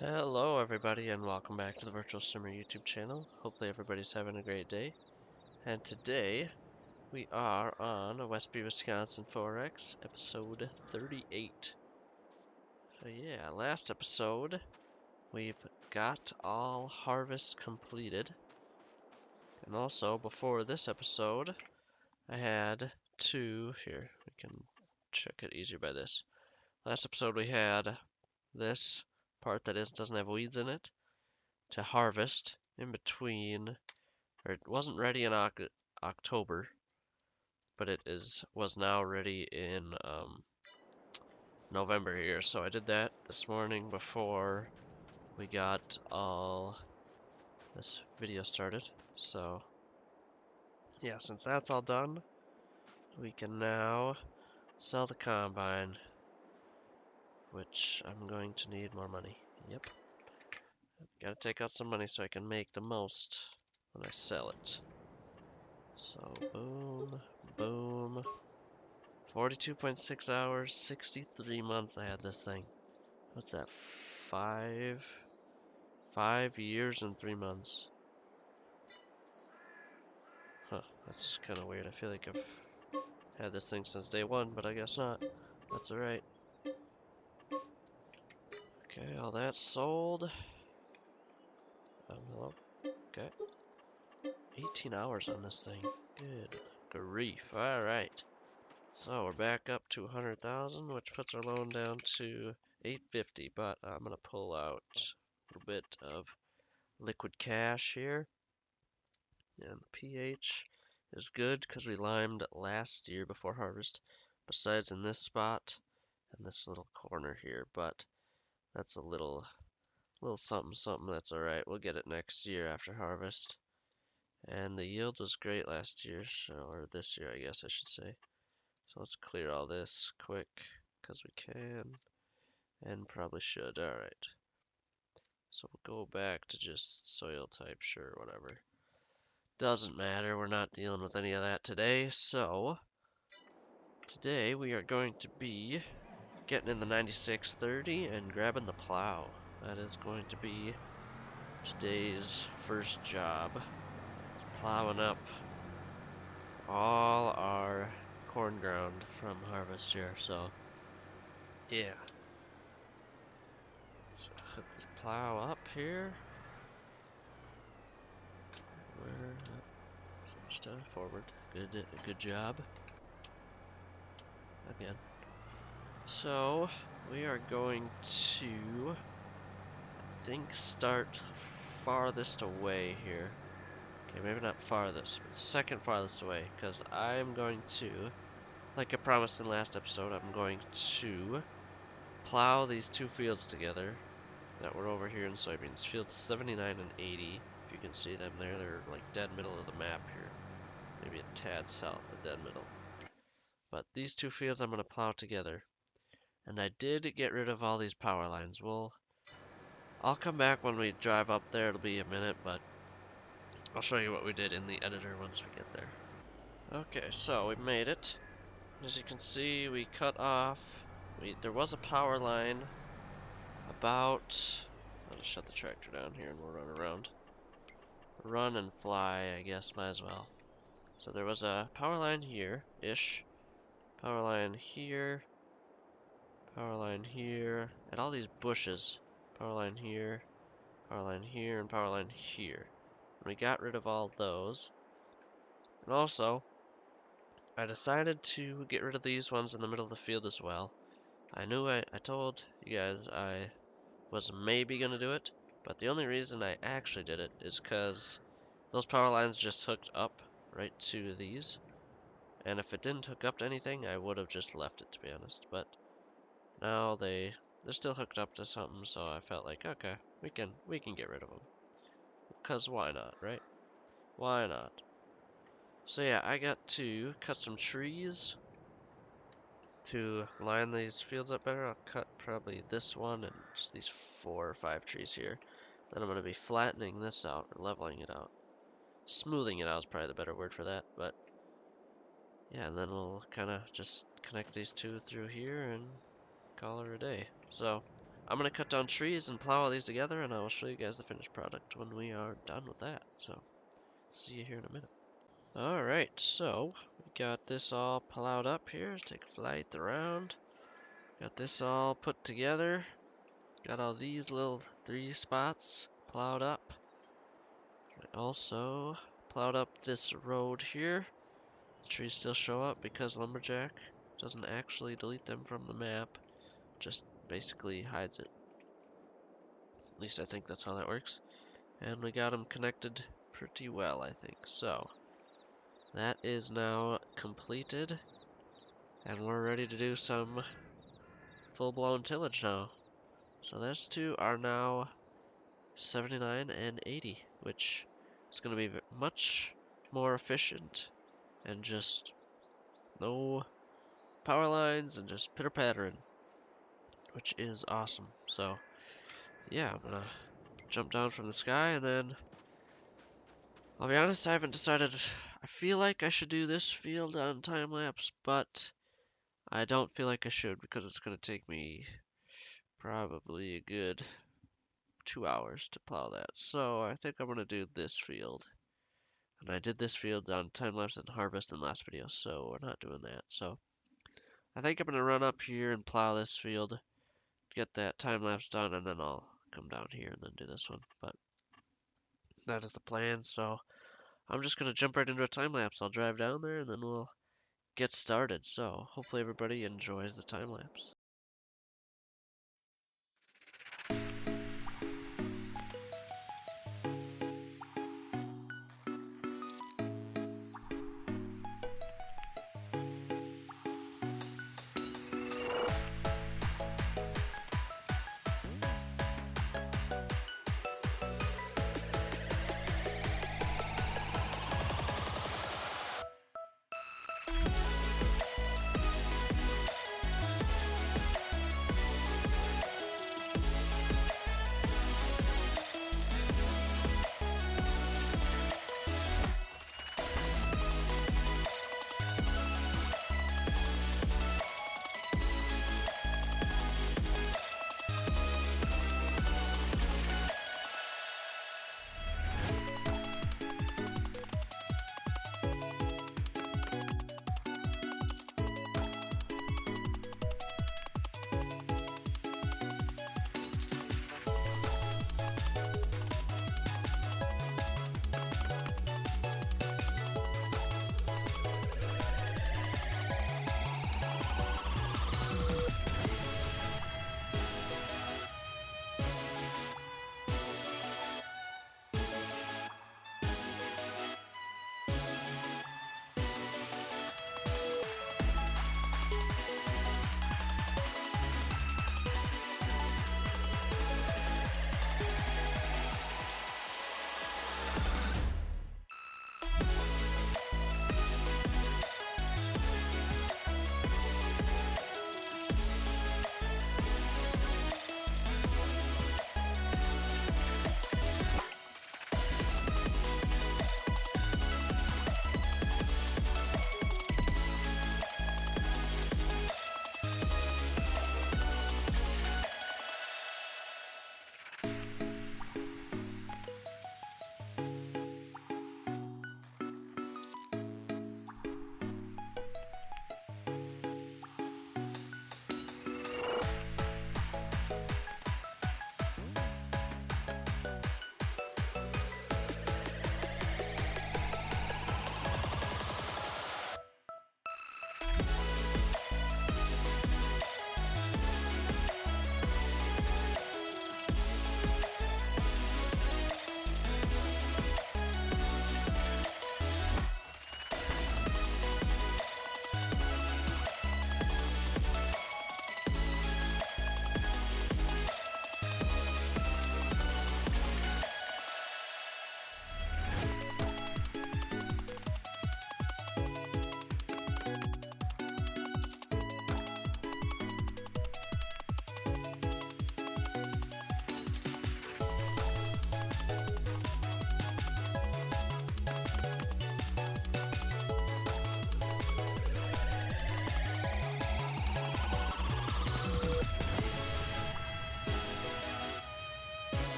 Hello everybody and welcome back to the Virtual Streamer YouTube channel. Hopefully everybody's having a great day. And today we are on Westby, Wisconsin Forex, episode 38. So yeah, last episode we've got all harvest completed. And also before this episode I had here, we can check it easier by this. Last episode we had this part that doesn't have weeds in it to harvest in between, or it wasn't ready in October, but was now ready in November here. So I did that this morning before we got all this video started. So yeah, since that's all done, we can now sell the combine, which I'm going to need more money. Yep. Gotta take out some money so I can make the most when I sell it. So boom, boom. 42.6 hours, 63 months I had this thing. What's that? 5 years and 3 months. Huh, that's kind of weird. I feel like I've had this thing since day one, but I guess not. That's alright. Okay, all that's sold. Hello? Okay. 18 hours on this thing. Good grief. Alright. So we're back up to 100,000, which puts our loan down to 850, but I'm gonna pull out a little bit of liquid cash here. And the pH is good because we limed last year before harvest, besides in this spot and this little corner here, but that's a little something something that's alright. We'll get it next year after harvest. And the yield was great last year, or this year I guess I should say. So let's clear all this quick because we can and probably should. Alright. So we'll go back to just soil type, sure, whatever. Doesn't matter, we're not dealing with any of that today, so today we are going to be getting in the 9630 and grabbing the plow. That is going to be today's first job. Plowing up all our corn ground from harvest here, so yeah. Let's hook this plow up here. Where stuff forward. Good job. Again. So we are going to, I think, start farthest away here. Okay, maybe not farthest, but second farthest away, because I'm going to, like I promised in last episode, I'm going to plow these two fields together that were over here in soybeans. Fields 79 and 80, if you can see them there, they're like dead middle of the map here. Maybe a tad south of dead middle. But these two fields I'm going to plow together. And I did get rid of all these power lines. I'll come back when we drive up there. It'll be a minute, but I'll show you what we did in the editor once we get there. Okay, so we made it. As you can see, we cut off. There was a power line about. I'll just shut the tractor down here and we'll run around. Run and fly, I guess, might as well. So there was a power line here-ish. Power line here. Power line here. And all these bushes. Power line here. Power line here, and power line here. And we got rid of all those. And also, I decided to get rid of these ones in the middle of the field as well. I told you guys I was maybe gonna do it, but the only reason I actually did it is because those power lines just hooked up right to these. And if it didn't hook up to anything, I would have just left it, to be honest. But now they're still hooked up to something, so I felt like, okay, we can get rid of them. Cause why not, right? Why not? So yeah, I got to cut some trees to line these fields up better. I'll cut probably this one and just these 4 or 5 trees here. Then I'm going to be flattening this out, or leveling it out. Smoothing it out is probably the better word for that, but yeah, and then we'll kind of just connect these two through here and call it a day. So, I'm gonna cut down trees and plow all these together, and I will show you guys the finished product when we are done with that. So, see you here in a minute. Alright, so we got this all plowed up here. Take a flight around. Got this all put together. Got all these little 3 spots plowed up. I also plowed up this road here. The trees still show up because Lumberjack doesn't actually delete them from the map, just basically hides it. At least I think that's how that works. And we got them connected pretty well, I think. So, that is now completed. And we're ready to do some full-blown tillage now. So those two are now 79 and 80, which is going to be much more efficient and just no power lines and just pitter-pattering, which is awesome. So yeah, I'm gonna jump down from the sky, and then I'll be honest, I haven't decided. I feel like I should do this field on time lapse, but I don't feel like I should because it's gonna take me probably a good 2 hours to plow that. So I think I'm gonna do this field. And I did this field on time lapse and harvest in the last video, so we're not doing that. So I think I'm gonna run up here and plow this field, get that time lapse done, and then I'll come down here and then do this one. But that is the plan. So I'm just gonna jump right into a time lapse. I'll drive down there and then we'll get started. So hopefully everybody enjoys the time lapse.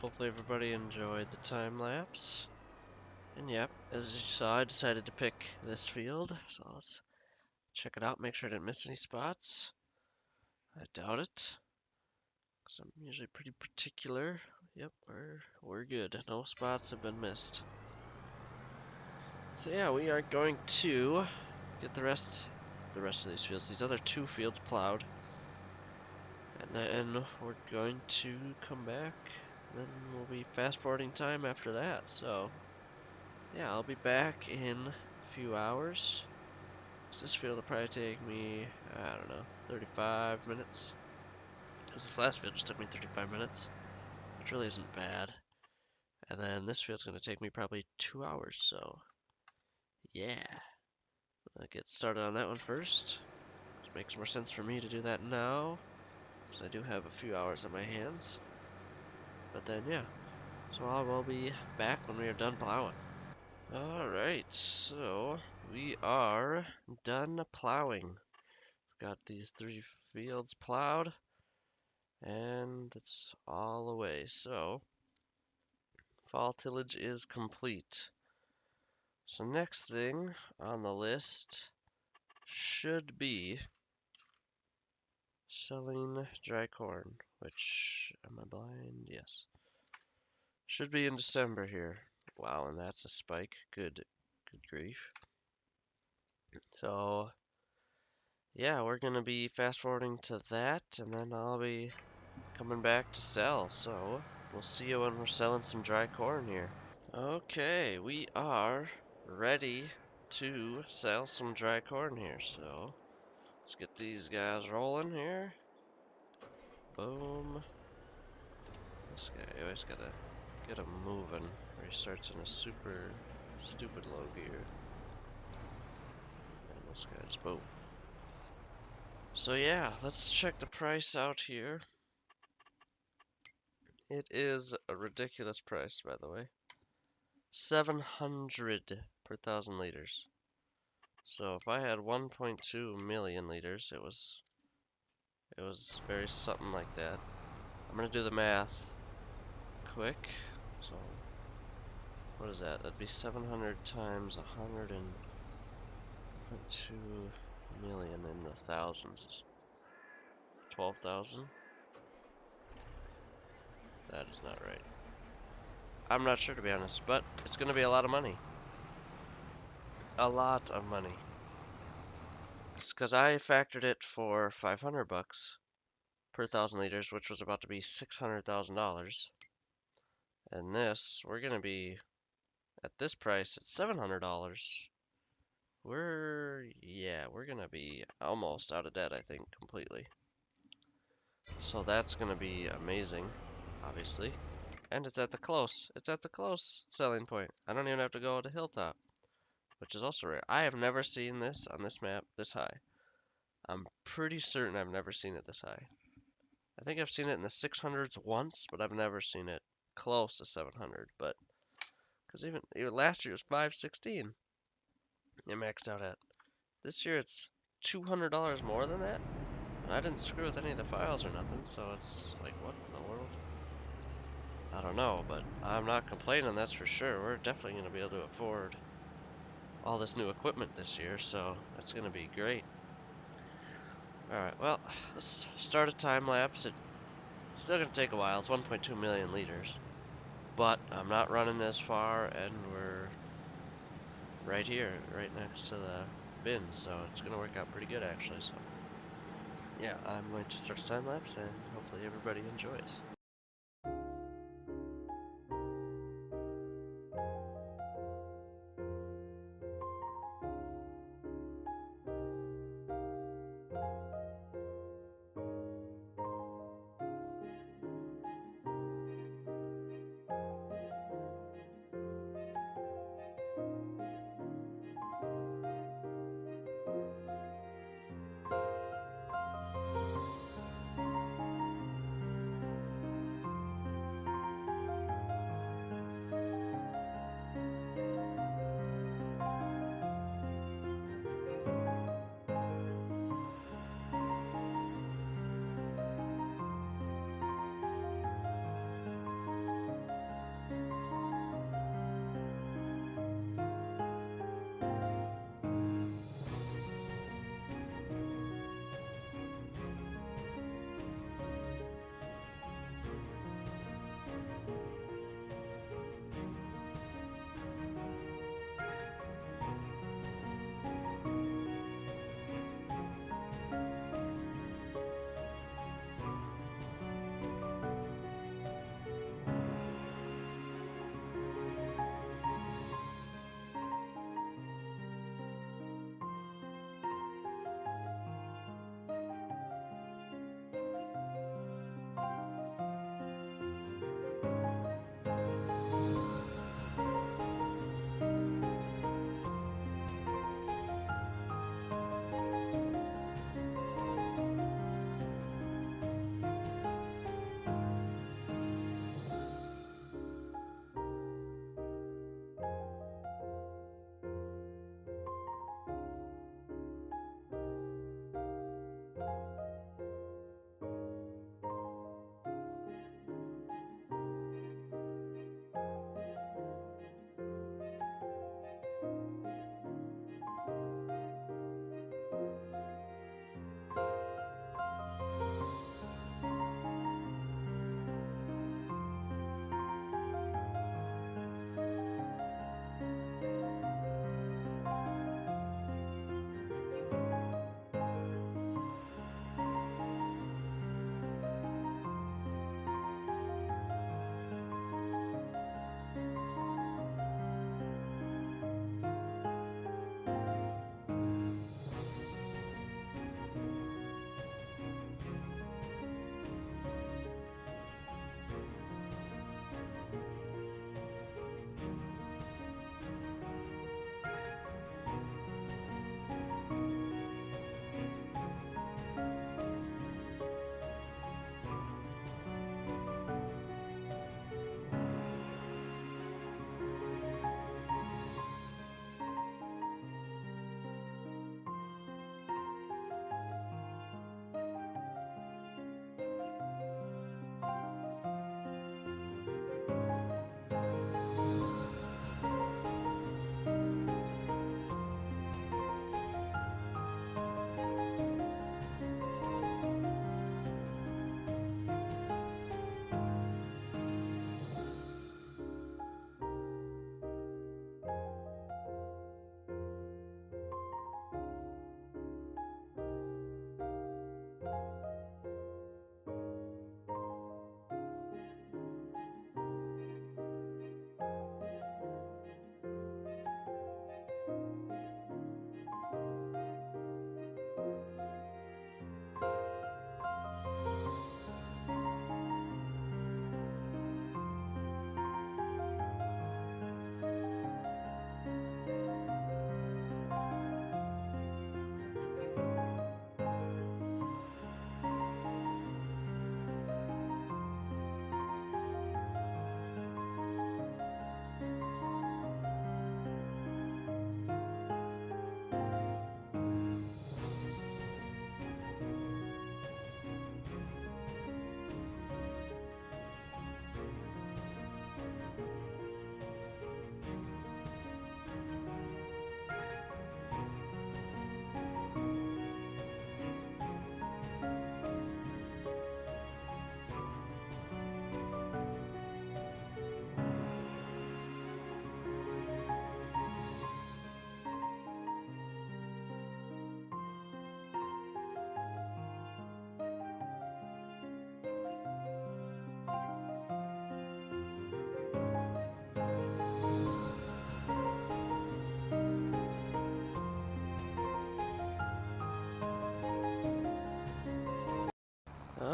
hopefully everybody enjoyed the time lapse. And yep, as you saw, I decided to pick this field, so let's check it out, make sure I didn't miss any spots. I doubt it, because I'm usually pretty particular. Yep, we're good. No spots have been missed. So yeah, we are going to get the rest of these fields, these other 2 fields plowed. And then we're going to come back, and then we'll be fast forwarding time after that. So yeah, I'll be back in a few hours. This field will probably take me, I don't know, 35 minutes. Because this last field just took me 35 minutes, which really isn't bad. And then this field's going to take me probably 2 hours, so yeah. I'll get started on that one first. It makes more sense for me to do that now, because I do have a few hours on my hands. But then, yeah. So I will be back when we are done plowing. Alright, so we are done plowing. Got these 3 fields plowed, and it's all away. So, fall tillage is complete. So next thing on the list should be selling dry corn, which, am I blind? Yes. Should be in December here. Wow, and that's a spike. Good grief. So, yeah, we're gonna be fast forwarding to that, and then I'll be coming back to sell. So, we'll see you when we're selling some dry corn here. Okay, we are ready to sell some dry corn here. So, let's get these guys rolling here. Boom. This guy, always gotta get him moving, or he starts in a super stupid low gear. And this guy just boom. So yeah, let's check the price out here. It is a ridiculous price, by the way. 700 per 1,000 liters. So if I had 1.2 million liters, it was very something like that. I'm gonna do the math quick. So what is that? That'd be 700 times 100.2 million in the thousands. Is 12,000? That is not right. I'm not sure, to be honest, but it's gonna be a lot of money. A lot of money. Because I factored it for 500 bucks per 1,000 liters, which was about to be $600,000. And this, we're gonna be at this price at $700. We're gonna be almost out of debt, I think, completely. So that's gonna be amazing, obviously. And it's at the close selling point. I don't even have to go to Hilltop, which is also rare. I have never seen this on this map this high. I'm pretty certain I've never seen it this high. I think I've seen it in the 600s once, but I've never seen it close to 700. But because even last year it was 516, it maxed out at. This year it's $200 more than that. And I didn't screw with any of the files or nothing, so it's like, what in the world? I don't know, but I'm not complaining, that's for sure. We're definitely going to be able to afford all this new equipment this year, so that's going to be great. Alright, well, let's start a time lapse. It's still going to take a while. It's 1.2 million liters. But I'm not running as far, and we're right here, right next to the bin, so it's going to work out pretty good, actually. So, yeah, I'm going to start a time lapse, and hopefully everybody enjoys.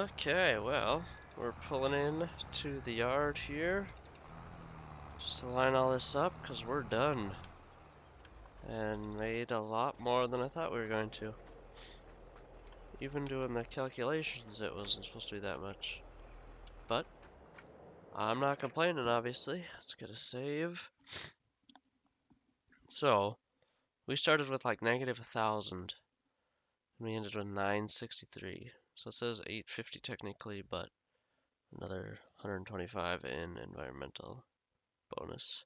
Okay, well, we're pulling in to the yard here. Just to line all this up, because we're done. And made a lot more than I thought we were going to. Even doing the calculations, it wasn't supposed to be that much. But, I'm not complaining, obviously. Let's get a save. So, we started with like negative 1,000. And we ended with 963. So it says 850 technically, but another 125 in environmental bonus.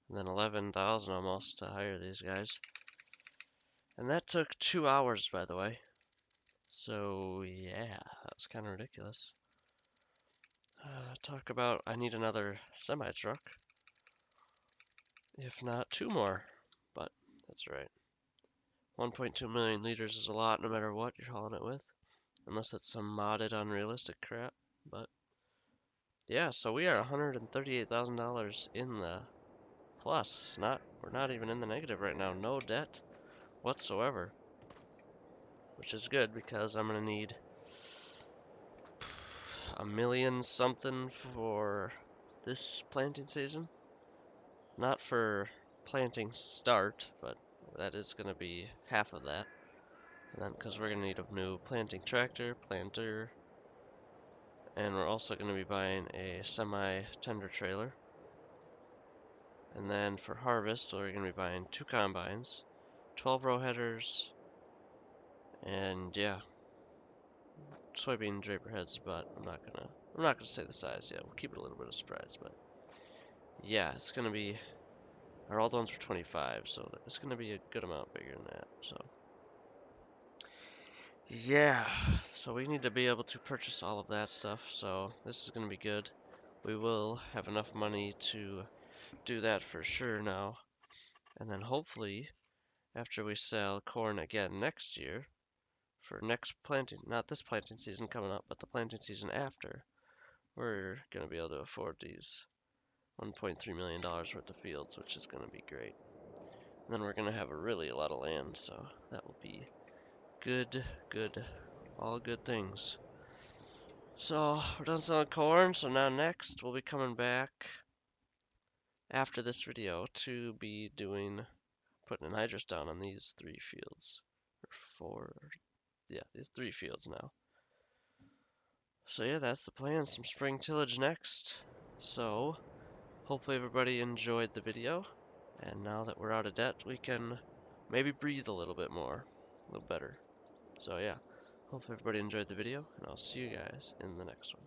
And then 11,000 almost to hire these guys. And that took 2 hours, by the way. So, yeah, that was kind of ridiculous. Talk about, I need another semi-truck. If not, 2 more. But, that's right. 1.2 million liters is a lot no matter what you're hauling it with. Unless it's some modded unrealistic crap. But, yeah, so we are $138,000 in the plus. We're not even in the negative right now. No debt whatsoever. Which is good because I'm gonna need a million something for this planting season. Not for planting start, but that is gonna be half of that. And then because we're gonna need a new planting tractor, planter, and we're also gonna be buying a semi-tender trailer. And then for harvest, we're gonna be buying 2 combines, 12 row headers, and yeah, soybean draper heads, but I'm not gonna say the size yet. We'll keep it a little bit of a surprise, but yeah, it's gonna be our all done's for 25, so it's gonna be a good amount bigger than that. So yeah, so we need to be able to purchase all of that stuff. So this is gonna be good. We will have enough money to do that for sure now, and then hopefully after we sell corn again next year for next planting, not this planting season coming up, but the planting season after, we're going to be able to afford these $1.3 million worth of fields, which is going to be great. And then we're going to have a lot of land, so that will be good, good, all good things. So we're done selling corn, so now next we'll be coming back after this video to be putting anhydrous down on these 3 fields. Or 4, yeah, these 3 fields now. So yeah, that's the plan. Some spring tillage next. So hopefully everybody enjoyed the video. And now that we're out of debt, we can maybe breathe a little bit more, a little better. So yeah, hopefully everybody enjoyed the video, and I'll see you guys in the next one.